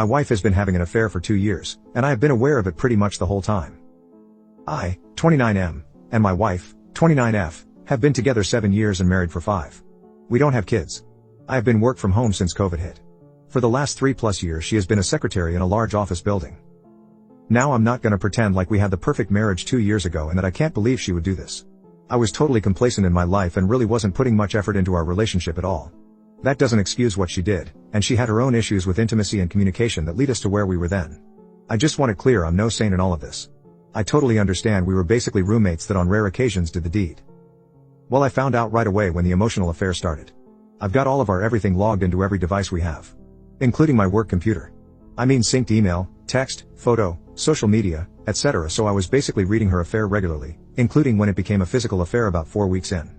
My wife has been having an affair for 2 years, and I have been aware of it pretty much the whole time. I, 29M, and my wife, 29F, have been together 7 years and married for 5. We don't have kids. I have been work from home since COVID hit. For the last 3+ years she has been a secretary in a large office building. Now I'm not gonna pretend like we had the perfect marriage 2 years ago and that I can't believe she would do this. I was totally complacent in my life and really wasn't putting much effort into our relationship at all. That doesn't excuse what she did, and she had her own issues with intimacy and communication that lead us to where we were then. I just want it clear I'm no saint in all of this. I totally understand we were basically roommates that on rare occasions did the deed. Well, I found out right away when the emotional affair started. I've got all of our everything logged into every device we have, including my work computer. I mean synced email, text, photo, social media, etc. So I was basically reading her affair regularly, including when it became a physical affair about 4 weeks in.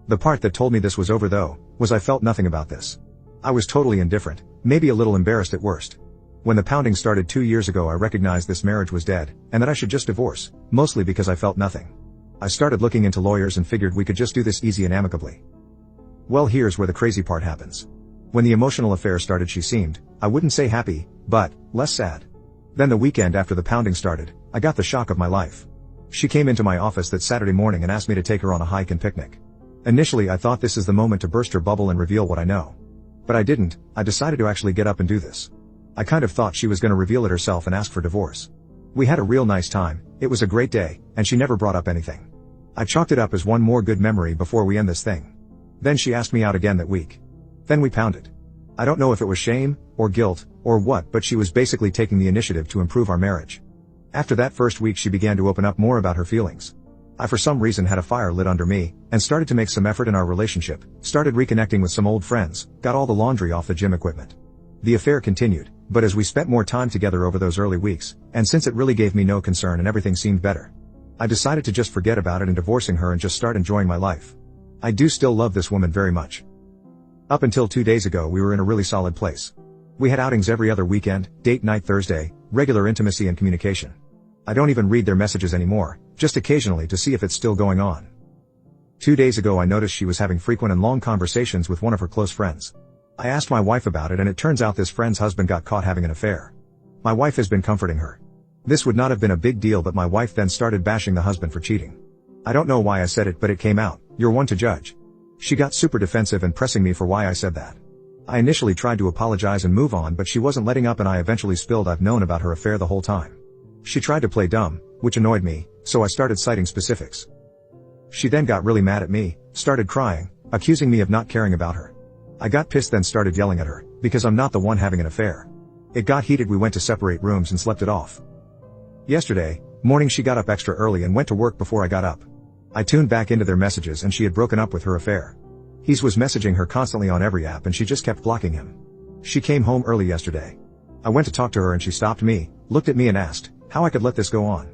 The part that told me this was over though, was I felt nothing about this. I was totally indifferent, maybe a little embarrassed at worst. When the pounding started 2 years ago I recognized this marriage was dead, and that I should just divorce, mostly because I felt nothing. I started looking into lawyers and figured we could just do this easy and amicably. Well, here's where the crazy part happens. When the emotional affair started she seemed, I wouldn't say happy, but less sad. Then the weekend after the pounding started, I got the shock of my life. She came into my office that Saturday morning and asked me to take her on a hike and picnic. Initially I thought this is the moment to burst her bubble and reveal what I know. But I didn't. I decided to actually get up and do this. I kind of thought she was gonna reveal it herself and ask for divorce. We had a real nice time, it was a great day, and she never brought up anything. I chalked it up as one more good memory before we end this thing. Then she asked me out again that week. Then we pounded. I don't know if it was shame, or guilt, or what, but she was basically taking the initiative to improve our marriage. After that first week she began to open up more about her feelings. I for some reason had a fire lit under me, and started to make some effort in our relationship, started reconnecting with some old friends, got all the laundry off the gym equipment. The affair continued, but as we spent more time together over those early weeks, and since it really gave me no concern and everything seemed better, I decided to just forget about it and divorcing her and just start enjoying my life. I do still love this woman very much. Up until 2 days ago we were in a really solid place. We had outings every other weekend, date night Thursday, regular intimacy and communication. I don't even read their messages anymore, just occasionally to see if it's still going on. 2 days ago I noticed she was having frequent and long conversations with one of her close friends. I asked my wife about it and it turns out this friend's husband got caught having an affair. My wife has been comforting her. This would not have been a big deal, but my wife then started bashing the husband for cheating. I don't know why I said it, but it came out. You're one to judge. She got super defensive and pressing me for why I said that. I initially tried to apologize and move on, but she wasn't letting up and I eventually spilled I've known about her affair the whole time. She tried to play dumb, which annoyed me, so I started citing specifics. She then got really mad at me, started crying, accusing me of not caring about her. I got pissed then started yelling at her, because I'm not the one having an affair. It got heated, we went to separate rooms and slept it off. Yesterday morning she got up extra early and went to work before I got up. I tuned back into their messages and she had broken up with her affair. He was messaging her constantly on every app and she just kept blocking him. She came home early yesterday. I went to talk to her and she stopped me, looked at me and asked how I could let this go on.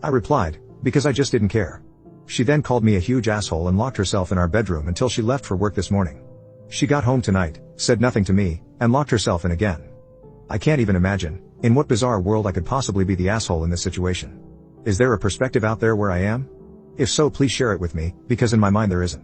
I replied, because I just didn't care. She then called me a huge asshole and locked herself in our bedroom until she left for work this morning. She got home tonight, said nothing to me, and locked herself in again. I can't even imagine in what bizarre world I could possibly be the asshole in this situation. Is there a perspective out there where I am? If so, please share it with me, because in my mind there isn't.